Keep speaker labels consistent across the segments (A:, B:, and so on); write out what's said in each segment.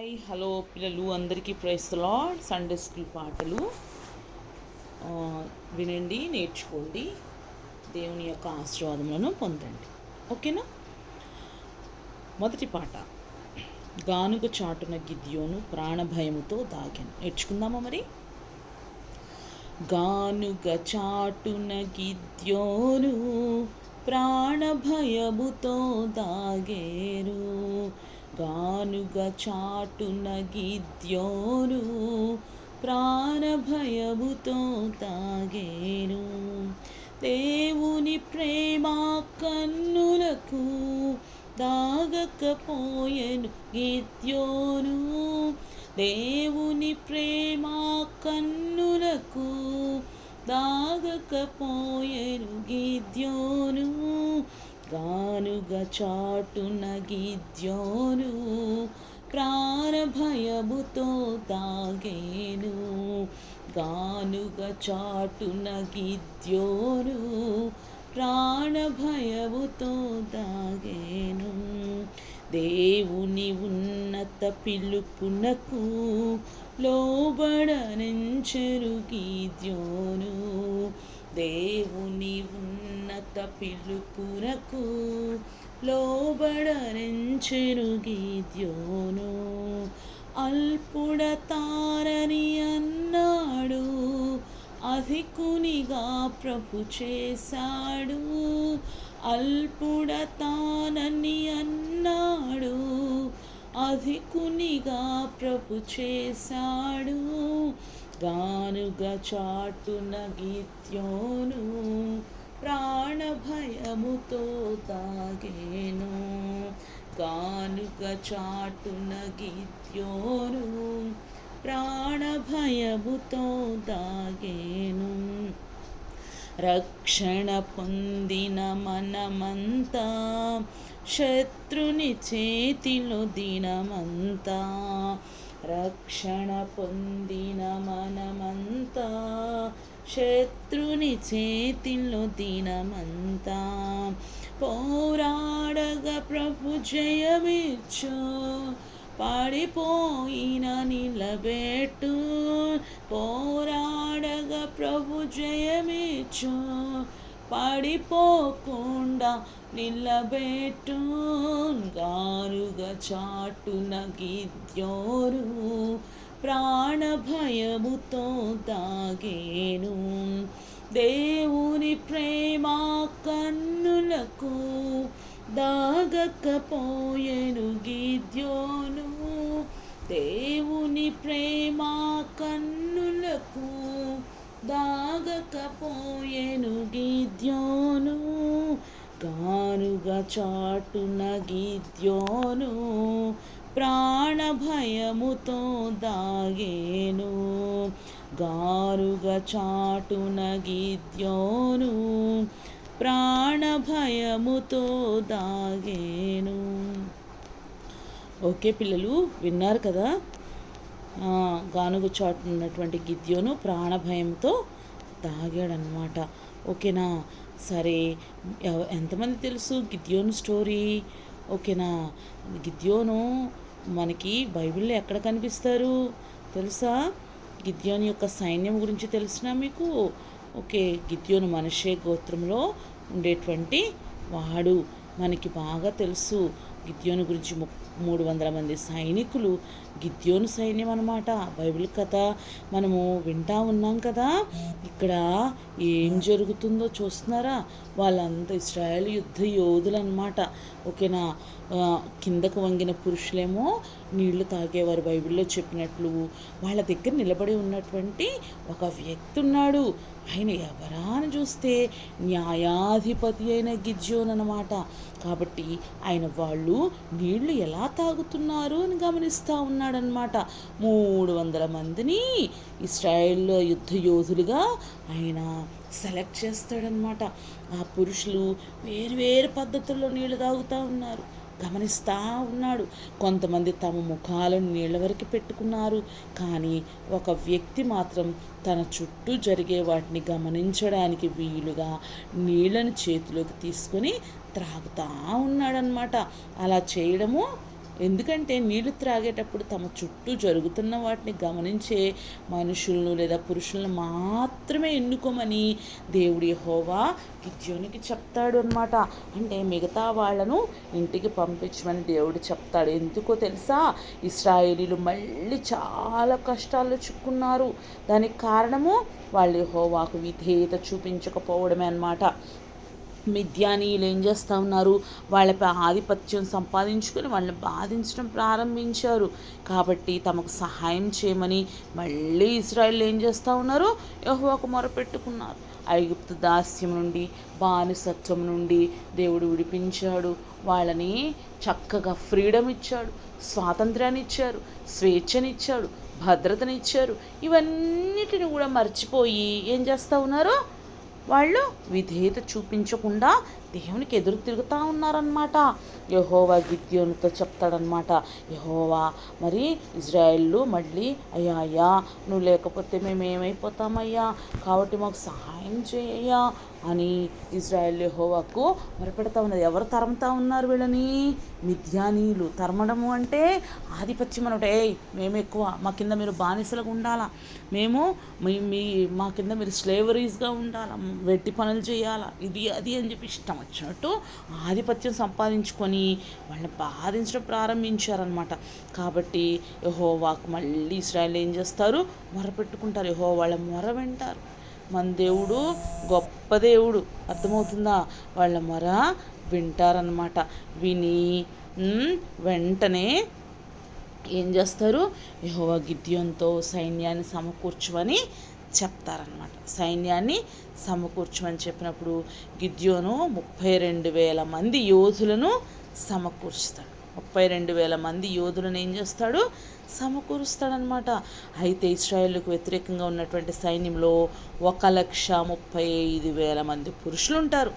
A: Hi hello పిల్లలు అందరికీ praise the Lord. Sunday school పాటలు వినండి, నేర్చుకోండి, దేవుని యొక్క ఆశీర్వాదములను పొందండి. ఓకేనా? మొదటి పాట, గానుగ చాటున గిద్యోను ప్రాణభయముతో దాగాను. నేర్చుకుందామా మరి? గానుగ చాటున గిద్యోను ప్రాణభయముతో దాగేరు. గానుగ చాటున గిద్యోను ప్రాణభయముతో తాగేను. దేవుని ప్రేమ కన్నులకు దాగకపోయెను గిద్యోను. దేవుని ప్రేమ కన్నులకు దాగకపోయెను గిద్యోను. గానుగ చాటున గిద్యోను ప్రాణభయముతో దాగేను. గానుగ చాటున గిద్యోను ప్రాణభయముతో దాగేను. దేవుని ఉన్నత పిలుపునకు లోబడనెంచెరు గిద్యోను. దేవుని ఉన్నత పిలుపునకు లోబడనెంచెరు గిద్యోను. అల్పుడతారని అన్నాడు, అధికునిగా ప్రభు చేశాడు. అల్పుడతానని అన్నాడు, అధికునిగా ప్రభు చేశాడు. గానుగ చాటున గిద్యోను ప్రాణభయముతో దాగేను. గానుగ చాటున గిద్యోను ప్రాణభయముతో దాగేను. రక్షణ పొందిన మనమంతా శత్రుని చేతిలో దినమంతా. రక్షణ పొందిన మనమంతా శత్రుని చేతిలో దినమంతా. పోరాడగా ప్రభు జయమిచ్చు, పడిపోయిన నిలబెట్టు. పోరాడగా ప్రభు జయమిచ్చు, పడిపోకుండా నిలబెట్టు. గానుగ చాటున గిద్యోను ప్రాణభయముతో దాగేను. దేవుని ప్రేమ కన్నులకు దాగకపోయెను గిద్యోను. దేవుని ప్రేమ కన్నులకు దాగకపోయెను గిద్యోను. గానుగ చాటున గిద్యోను ప్రాణభయముతో దాగేను. గానుగ చాటున గిద్యోను ప్రాణభయముతో దాగేను. ఓకే పిల్లలు, విన్నారు కదా? గానుగ చాటున ఉన్నటువంటి గిద్యోను ప్రాణభయంతో దాగాడనమాట. ఓకేనా? సరే, ఎంతమంది తెలుసు గిద్యోను స్టోరీ? ఓకేనా? గిద్యోను మనకి బైబిల్లో ఎక్కడ కనిపిస్తారు తెలుసా? గిద్యోను యొక్క సైన్యం గురించి తెలిసినా మీకు? ఓకే, గిద్యోను మనష్షే గోత్రంలో ఉండేటువంటి వాడు, మనకి బాగా తెలుసు. గిద్యోను గురించి 300 మంది సైనికులు గిద్యోను సైన్యం అన్నమాట. బైబిల్ కథ మనము వింటా ఉన్నాం కదా. ఇక్కడ ఏం జరుగుతుందో చూస్తున్నారా? వాళ్ళంతా ఇశ్రాయేలు యుద్ధ యోధులు అన్నమాట. ఓకేనా? కిందకు వంగిన పురుషులేమో నీళ్లు తాగేవారు. బైబిల్లో చెప్పినట్లు వాళ్ళ దగ్గర నిలబడి ఉన్నటువంటి ఒక వ్యక్తి ఉన్నాడు. ఆయన ఎవరా అని చూస్తే న్యాయాధిపతి అయిన గిద్యోను అన్నమాట. కాబట్టి ఆయన వాళ్ళు నీళ్లు ఎలా తాగుతున్నారు అని గమనిస్తూ ఉన్నాడనమాట. 300 మందిని ఇశ్రాయేల్లో యుద్ధ యోధులుగా ఆయన సెలెక్ట్ చేస్తాడనమాట. ఆ పురుషులు వేరు పద్ధతుల్లో నీళ్లు తాగుతూ ఉన్నారు, గమనిస్తూ ఉన్నాడు. కొంతమంది తమ ముఖాలను నీళ్ళ వరకు పెట్టుకున్నారు, కానీ ఒక వ్యక్తి మాత్రం తన చుట్టూ జరిగే వాటిని గమనించడానికి వీలుగా నీళ్ళని చేతిలోకి తీసుకొని త్రాగుతూ ఉన్నాడనమాట. అలా చేయడము ఎందుకంటే నీళ్లు త్రాగేటప్పుడు తమ చుట్టూ జరుగుతున్న వాటిని గమనించే మనుషులను లేదా పురుషులను మాత్రమే ఎన్నుకోమని దేవుడు యెహోవా గిద్యోనికి చెప్తాడు అనమాట. అంటే మిగతా వాళ్ళను ఇంటికి పంపించమని దేవుడు చెప్తాడు. ఎందుకో తెలుసా? ఇశ్రాయేలీలు మళ్ళీ చాలా కష్టాల్లో చిక్కున్నారు. దానికి కారణము వాళ్ళు యెహోవాకు విధేయత చూపించకపోవడమే అన్నమాట. మిద్యానీయులు ఏం చేస్తూ ఉన్నారు? వాళ్ళపై ఆధిపత్యం సంపాదించుకొని వాళ్ళని బాధించడం ప్రారంభించారు. కాబట్టి తమకు సహాయం చేయమని మళ్ళీ ఇశ్రాయేలు ఏం చేస్తూ ఉన్నారు? యెహోవాకు మొరపెట్టుకున్నారు. ఐగుప్తు దాస్యం నుండి, బానిసత్వం నుండి దేవుడు విడిపించాడు. వాళ్ళని చక్కగా ఫ్రీడమ్ ఇచ్చాడు, స్వాతంత్ర్యాన్ని ఇచ్చారు, స్వేచ్ఛనిచ్చాడు, భద్రతనిచ్చారు. ఇవన్నిటిని కూడా మర్చిపోయి ఏం చేస్తూ ఉన్నారు? వాళ్ళు విధేయత చూపించకుండా దేవునికి ఎదురు తిరుగుతూ ఉన్నారనమాట. యెహోవా గిద్యోనుతో చెప్తాడనమాట. యెహోవా మరి ఇజ్రాయేళ్ళు మళ్ళీ అయ్యా నువ్వు లేకపోతే మేము ఏమైపోతామయ్యా, కాబట్టి మాకు సహాయం చేయ్యా అని ఇజ్రాయేల్ యెహోవాకు మొరపెడతా ఉన్నది. ఎవరు తరముతా ఉన్నారు వీళ్ళని? మిద్యానీయులు. తరమడము అంటే ఆధిపత్యం అనమాట. మేము ఎక్కువ, మా కింద మీరు బానిసలుగా ఉండాలా, మేము మా కింద మీరు స్లేవరీస్గా ఉండాలా, వెట్టి పనులు చేయాలా, ఇది అది అని చెప్పి ఇష్టం వచ్చినట్టు ఆధిపత్యం సంపాదించుకొని వాళ్ళని బాధించడం ప్రారంభించారనమాట. కాబట్టి యెహోవాకు మళ్ళీ ఇశ్రాయేలు ఏం చేస్తారు? మొరపెట్టుకుంటారు. యెహోవా వాళ్ళ మొర వింటారు. మన దేవుడు గొప్ప దేవుడు, అర్థమవుతుందా? వాళ్ళ మొర వింటారనమాట. విని వెంటనే ఏం చేస్తారు? యెహోవా గిద్యోనుతో సైన్యాన్ని సమకూర్చమని చెప్తారనమాట. సైన్యాన్ని సమకూర్చమని చెప్పినప్పుడు గిద్యోను 32,000 మంది యోధులను సమకూర్చుతాడు. 32,000 మంది యోధులను ఏం చేస్తాడు? సమకూరుస్తాడనమాట. అయితే ఇశ్రాయేలుకు వ్యతిరేకంగా ఉన్నటువంటి సైన్యంలో 1,35,000 మంది పురుషులు ఉంటారు.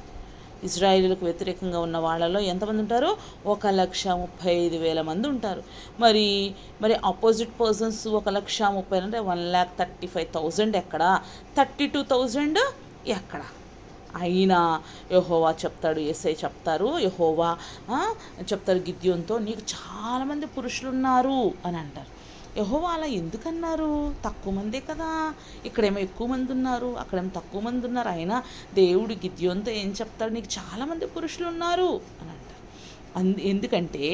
A: ఇజ్రాయేలులకు వ్యతిరేకంగా ఉన్న వాళ్ళలో ఎంతమంది ఉంటారు? 1,35,000 మంది ఉంటారు. మరి ఆపోజిట్ పర్సన్స్ 1,30,000 అంటే 1,35,000 ఎక్కడ? 32,000 ఎక్కడ? అయినా యెహోవా చెప్తాడు, యేసయ్య చెప్తారు, యెహోవా చెప్తారు గిద్యోనుతో, నీకు చాలామంది పురుషులు ఉన్నారు అని అంటారు. యెహోవా అలా ఎందుకన్నారు? తక్కువ మందే కదా, ఇక్కడేమో ఎక్కువ మంది ఉన్నారు, అక్కడేమో తక్కువ మంది ఉన్నారు. అయినా దేవుడు గిద్యోనుతో ఏం చెప్తాడు? నీకు చాలామంది పురుషులు ఉన్నారు అని అంటారు. ఎందుకంటే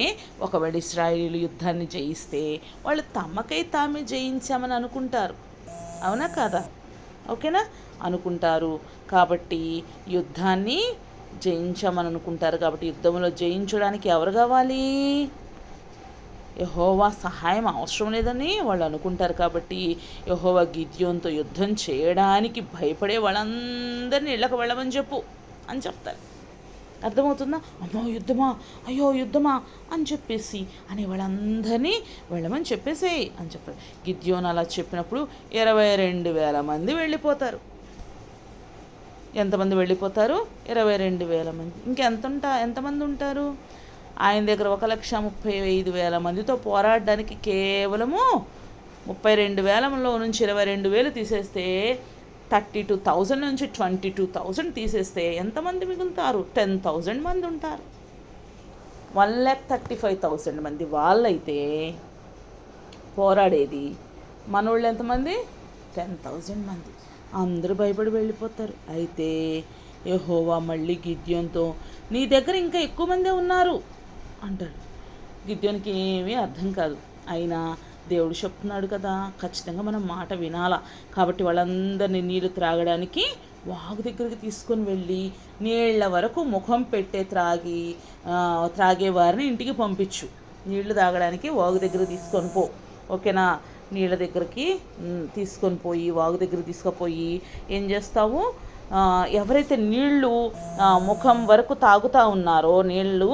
A: ఒకవేళ ఇశ్రాయేలీయులు యుద్ధాన్ని జయిస్తే వాళ్ళు తమకై తామే జయించామని అనుకుంటారు. అవునా కాదా? ఓకేనా? అనుకుంటారు. కాబట్టి యుద్ధాన్ని జయించామని అనుకుంటారు. కాబట్టి యుద్ధంలో జయించడానికి ఎవరు కావాలి? యెహోవా సహాయం అవసరం లేదని వాళ్ళు అనుకుంటారు. కాబట్టి యెహోవా గిద్యోనుతో యుద్ధం చేయడానికి భయపడే వాళ్ళందరినీ ఇళ్ళకు వెళ్ళమని చెప్పు అని చెప్తారు. అర్థమవుతుందా? అమ్మో యుద్ధమా, అయ్యో యుద్ధమా అని చెప్పేసి అనే వాళ్ళందరినీ వెళ్ళమని చెప్పేసేయి అని చెప్తారు. గిద్యోను అలా చెప్పినప్పుడు 22,000 మంది వెళ్ళిపోతారు. ఎంతమంది వెళ్ళిపోతారు? 22,000 మంది. ఎంతమంది ఉంటారు? ఆయన దగ్గర 1,35,000 మందితో పోరాడడానికి కేవలము 32,000లో నుంచి 22,000 తీసేస్తే 32,000 నుంచి 22,000 తీసేస్తే ఎంతమంది మిగులుతారు? 10,000 మంది ఉంటారు. 1,35,000 మంది వాళ్ళైతే పోరాడేది, మనోళ్ళు ఎంతమంది? 10,000 మంది. అందరూ భయపడి వెళ్ళిపోతారు. అయితే యెహోవా మళ్ళీ గిద్యోనుతో, నీ దగ్గర ఇంకా ఎక్కువ మందే ఉన్నారు అంటాడు. గిద్యోనికి ఏమీ అర్థం కాదు. అయినా దేవుడు చెప్తున్నాడు కదా, ఖచ్చితంగా మనం మాట వినాలా. కాబట్టి వాళ్ళందరినీ నీళ్లు త్రాగడానికి వాగు దగ్గరికి తీసుకొని వెళ్ళి నీళ్ల వరకు ముఖం పెట్టే త్రాగే వారిని ఇంటికి పంపించు. నీళ్లు తాగడానికి వాగు దగ్గర తీసుకొని పో. ఓకేనా? నీళ్ళ దగ్గరికి తీసుకొని పోయి వాగు దగ్గర తీసుకుపోయి ఏం చేస్తావు? ఎవరైతే నీళ్ళు ముఖం వరకు తాగుతూ ఉన్నారో నీళ్ళు,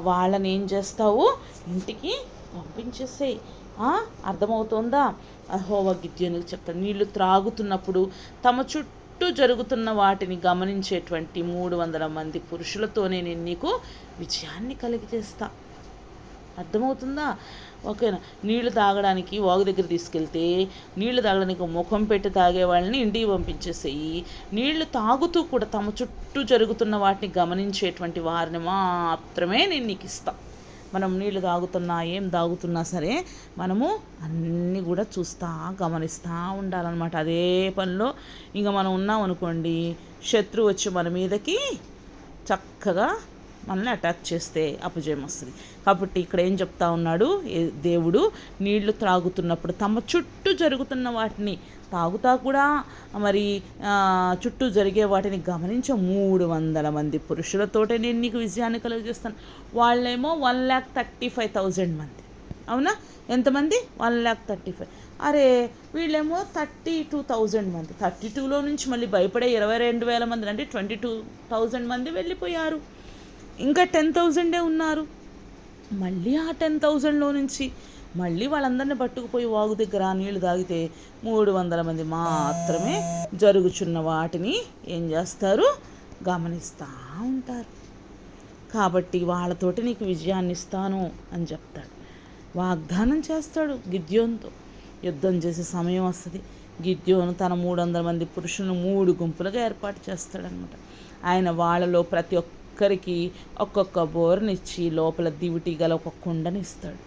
A: వాళ్ళని ఏం చేస్తావు? ఇంటికి పంపించేసేయి. అర్థమవుతుందా? యెహోవా గిద్యోనుకు చెప్తాడు, నీళ్లు త్రాగుతున్నప్పుడు తమ చుట్టూ జరుగుతున్న వాటిని గమనించేటువంటి 300 మంది పురుషులతోనే నేను నీకు విజయాన్ని కలిగజేస్తా. అర్థమవుతుందా? ఓకేనా? నీళ్లు తాగడానికి వాగు దగ్గర తీసుకెళ్తే నీళ్లు తాగడానికి ముఖం పెట్టి తాగే వాళ్ళని ఇంటికి పంపించేసేయి. నీళ్లు తాగుతూ కూడా తమ చుట్టూ జరుగుతున్న వాటిని గమనించేటువంటి వారిని మాత్రమే నేను నీకు ఇస్తా. మనం నీళ్ళు తాగుతున్నా ఏం తాగుతున్నా సరే మనము అన్నీ కూడా చూస్తూ గమనిస్తూ ఉండాలన్నమాట. అదే పనిలో ఇంకా మనం ఉన్నాం అనుకోండి, శత్రువు వచ్చి మన మీదకి చక్కగా మనల్ని అటాక్ చేస్తే అపజయం వస్తుంది. కాబట్టి ఇక్కడ ఏం చెప్తా ఉన్నాడు దేవుడు, నీళ్లు త్రాగుతున్నప్పుడు తమ చుట్టూ జరుగుతున్న వాటిని తాగుతా కూడా మరి చుట్టూ జరిగే వాటిని గమనించే 300 మంది పురుషులతోటే నేను నీకు విజయాన్ని కలుగజేస్తాను. వాళ్ళేమో 1,35,000 మంది. అవునా? ఎంతమంది? 1,35,000. అరే వీళ్ళేమో 32,000 మంది. 32లో నుంచి మళ్ళీ భయపడే 22,000 మంది, అంటే 22,000 మంది వెళ్ళిపోయారు. ఇంకా 10,000 ఉన్నారు. మళ్ళీ ఆ 10,000లో నుంచి మళ్ళీ వాళ్ళందరినీ పట్టుకుపోయి వాగు దగ్గర నీళ్లు తాగితే 300 మంది మాత్రమే జరుగుచున్న వాటిని ఏం చేస్తారు? గమనిస్తూ ఉంటారు. కాబట్టి వాళ్ళతోటి నీకు విజయాన్ని ఇస్తాను అని చెప్తాడు. వాగ్దానం చేస్తాడు గిద్యోనుతో. యుద్ధం చేసే సమయం వస్తుంది. గిద్యోను తన 300 మంది పురుషులను 3 గుంపులుగా ఏర్పాటు చేస్తాడనమాట. ఆయన వాళ్ళలో ప్రతి ఒక్కరికి ఒక్కొక్క బోర్నిచ్చి లోపల దివిటి గల ఒక కుండనిస్తాడు.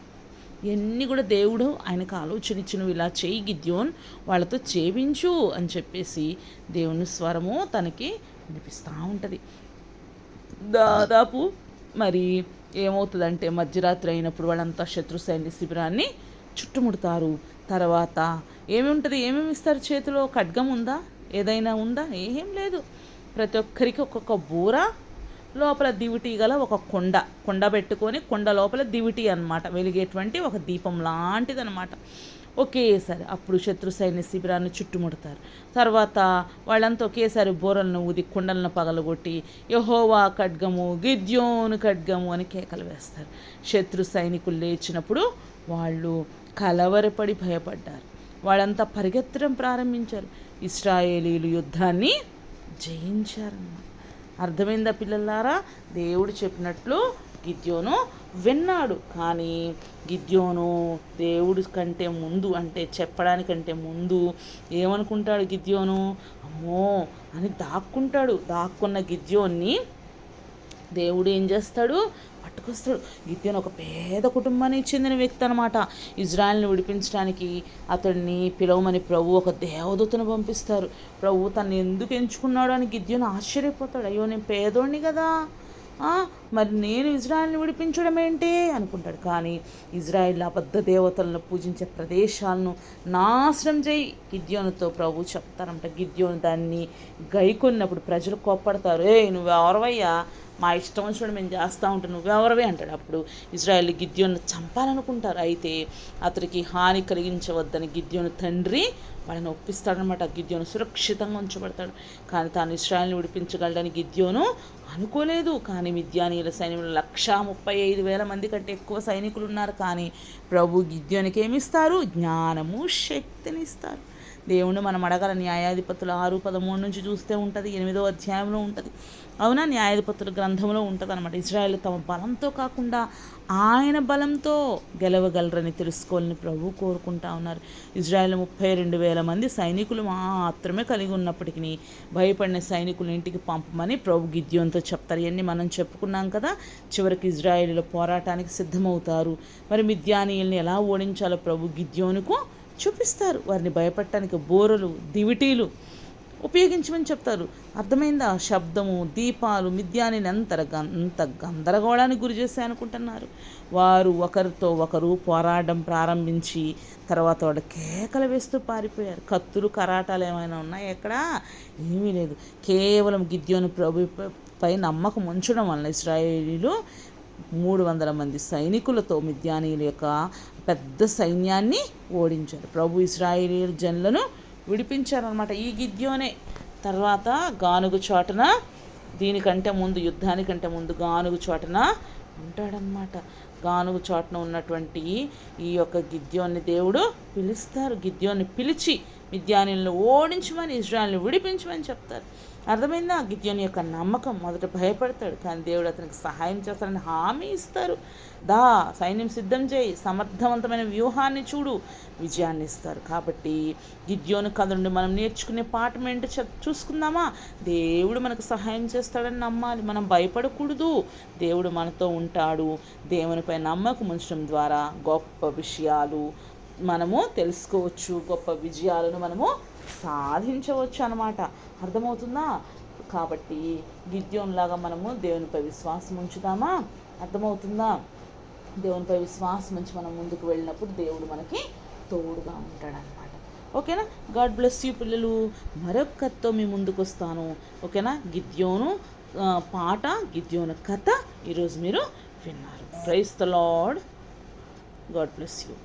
A: ఇవన్నీ కూడా దేవుడు ఆయనకు ఆలోచన ఇచ్చినవి. ఇలా చేయి గిద్యోన్, వాళ్ళతో చేయించు అని చెప్పేసి దేవుని స్వరము తనకి వినిపిస్తూ ఉంటుంది. దాదాపు మరి ఏమవుతుందంటే మధ్యరాత్రి అయినప్పుడు వాళ్ళంతా శత్రు సైన్య శిబిరాన్ని చుట్టుముడతారు. తర్వాత ఏమి ఉంటుంది? ఏమేమి ఇస్తారు చేతిలో? ఖడ్గం ఉందా? ఏదైనా ఉందా? ఏం లేదు. ప్రతి ఒక్కరికి ఒక్కొక్క బూర, లోపల దివిటి గల ఒక కొండ పెట్టుకొని, కొండ లోపల దివిటి అన్నమాట, వెలిగేటువంటి ఒక దీపం లాంటిది అనమాట. ఒకేసారి అప్పుడు శత్రు సైన్య శిబిరాన్ని చుట్టుముడతారు. తర్వాత వాళ్ళంతా ఒకేసారి బోరలను ఊది కుండలను పగలగొట్టి యెహోవా ఖడ్గము, గిద్యోను ఖడ్గము అని కేకలు వేస్తారు. శత్రు సైనికులు లేచినప్పుడు వాళ్ళు కలవరపడి భయపడ్డారు. వాళ్ళంతా పరిగెత్తడం ప్రారంభించారు. ఇశ్రాయేలీలు యుద్ధాన్ని జయించారన్నమాట. అర్థమైందా పిల్లలారా? దేవుడు చెప్పినట్లు గిద్యోను విన్నాడు. కానీ గిద్యోను దేవుడి కంటే ముందు, అంటే చెప్పడానికంటే ముందు ఏమనుకుంటాడు గిద్యోను? అమ్మో అని దాక్కుంటాడు. దాక్కున్న గిద్యోన్ని దేవుడు ఏం చేస్తాడు? పట్టుకొస్తాడు. గిద్యోను ఒక పేద కుటుంబానికి చెందిన వ్యక్తి అనమాట. ఇజ్రాయెల్ని విడిపించడానికి అతడిని పిలవమని ప్రభు ఒక దేవదూతను పంపిస్తారు. ప్రభు తను ఎందుకు ఎంచుకున్నాడు అని గిద్యోను ఆశ్చర్యపోతాడు. అయ్యో నేను పేదోడిని కదా, మరి నేను ఇజ్రాయెల్ని విడిపించడం ఏంటి అనుకుంటాడు. కానీ ఇజ్రాయెల్ అబద్ధ దేవతలను పూజించే ప్రదేశాలను నాశనం చేయి గిద్యోనుతో ప్రభు చెప్తారంట. గిద్యోను దాన్ని గైకొన్నప్పుడు ప్రజలు కోప్పడతారు. నువ్వు ఎవరవయ్యా, మా ఇష్టం వచ్చినప్పుడు మేము చేస్తూ ఉంటాం, నువ్వెవరవే అంటాడు. అప్పుడు ఇజ్రాయెల్ గిద్యోను చంపాలనుకుంటారు. అయితే అతనికి హాని కలిగించవద్దని గిద్యోను తండ్రి వాళ్ళని ఒప్పిస్తాడనమాట. గిద్యోను సురక్షితంగా ఉంచబడతాడు. కానీ తాను ఇశ్రాయేలుని విడిపించగలడని గిద్యోను అనుకోలేదు. కానీ మిద్యానీయుల సైన్యంలో 135,000 మంది కంటే ఎక్కువ సైనికులు ఉన్నారు. కానీ ప్రభు గిద్యోనికి ఏమిస్తారు? జ్ఞానము, శక్తిని ఇస్తారు. దేవుణ్ణి మనం అడగాల. న్యాయాధిపతులు 6:13 నుంచి చూస్తే ఉంటుంది, 8వ అధ్యాయంలో ఉంటుంది. అవునా? న్యాయాధిపతుల గ్రంథంలో ఉంటుంది అనమాట. ఇజ్రాయేల్ తమ బలంతో కాకుండా ఆయన బలంతో గెలవగలరని తెలుసుకోవాలని ప్రభు కోరుకుంటా ఉన్నారు. ఇజ్రాయేల్ 32,000 మంది సైనికులు మాత్రమే కలిగి ఉన్నప్పటికీ భయపడిన సైనికులు ఇంటికి పంపమని ప్రభు గిద్యోనుతో చెప్తారు. ఇవన్నీ మనం చెప్పుకున్నాం కదా. చివరికి ఇజ్రాయేలీల పోరాటానికి సిద్ధమవుతారు. మరి మిద్యానీయుల్ని ఎలా ఓడించాలో ప్రభు గిద్యోనుకు చూపిస్తారు. వారిని భయపడటానికి బోరలు, దివిటీలు ఉపయోగించమని చెప్తారు. అర్థమైందా? శబ్దము, దీపాలు మిద్యానీయులు అంత గందరగోళానికి గురి చేస్తాయి అనుకుంటున్నారు. వారు ఒకరితో ఒకరు పోరాడడం ప్రారంభించి తర్వాత వాడు కేకలు వేస్తూ పారిపోయారు. కత్తులు, కరాటాలు ఏమైనా ఉన్నాయి ఎక్కడ? ఏమీ లేదు. కేవలం గిద్యోను ప్రభుపై నమ్మకం ఉంచడం వలన ఇశ్రాయేలీలు 300 మంది సైనికులతో మిద్యానీయుల యొక్క పెద్ద సైన్యాన్ని ఓడించారు. ప్రభు ఇశ్రాయేలీయుల జనులను విడిపించారనమాట. ఈ గిద్యోనే తర్వాత గానుగు చోటన, దీనికంటే ముందు, యుద్ధానికంటే ముందు గానుగు చోటన ఉంటాడనమాట. గానుగు చోటన ఉన్నటువంటి ఈ యొక్క గిద్యోన్ని దేవుడు పిలుస్తారు. గిద్యోన్ని పిలిచి మిద్యానీయులను ఓడించమని, ఇజ్రాయెల్ని విడిపించమని చెప్తారు. అర్థమైందా? గిద్యోని యొక్క నమ్మకం. మొదట భయపడతాడు, కానీ దేవుడు అతనికి సహాయం చేస్తాడని హామీ ఇస్తారు. సైన్యం సిద్ధం చేయి, సమర్థవంతమైన వ్యూహాన్ని చూడు, విజయాన్ని ఇస్తారు. కాబట్టి గిద్యోను కథ నుండి మనం నేర్చుకునే పాఠం ఏంటో చూసుకుందామా? దేవుడు మనకు సహాయం చేస్తాడని నమ్మాలి, మనం భయపడకూడదు. దేవుడు మనతో ఉంటాడు. దేవునిపై నమ్మకం ఉంచడం ద్వారా గొప్ప విషయాలు మనము తెలుసుకోవచ్చు, గొప్ప విజయాలను మనము సాధించవచ్చు అన్నమాట. అర్థమవుతుందా? కాబట్టి గిద్యోనులాగా మనము దేవునిపై విశ్వాసం ఉంచుదామా? అర్థమవుతుందా? దేవునిపై విశ్వాసం ఉంచి మనం ముందుకు వెళ్ళినప్పుడు దేవుడు మనకి తోడుగా ఉంటాడనమాట. ఓకేనా? గాడ్ బ్లెస్ యూ పిల్లలు. మరొక కథతో మీ ముందుకు వస్తాను. ఓకేనా? గిద్యోను పాట, గిద్యోను కథ ఈరోజు మీరు విన్నారు. Praise the Lord. God bless you.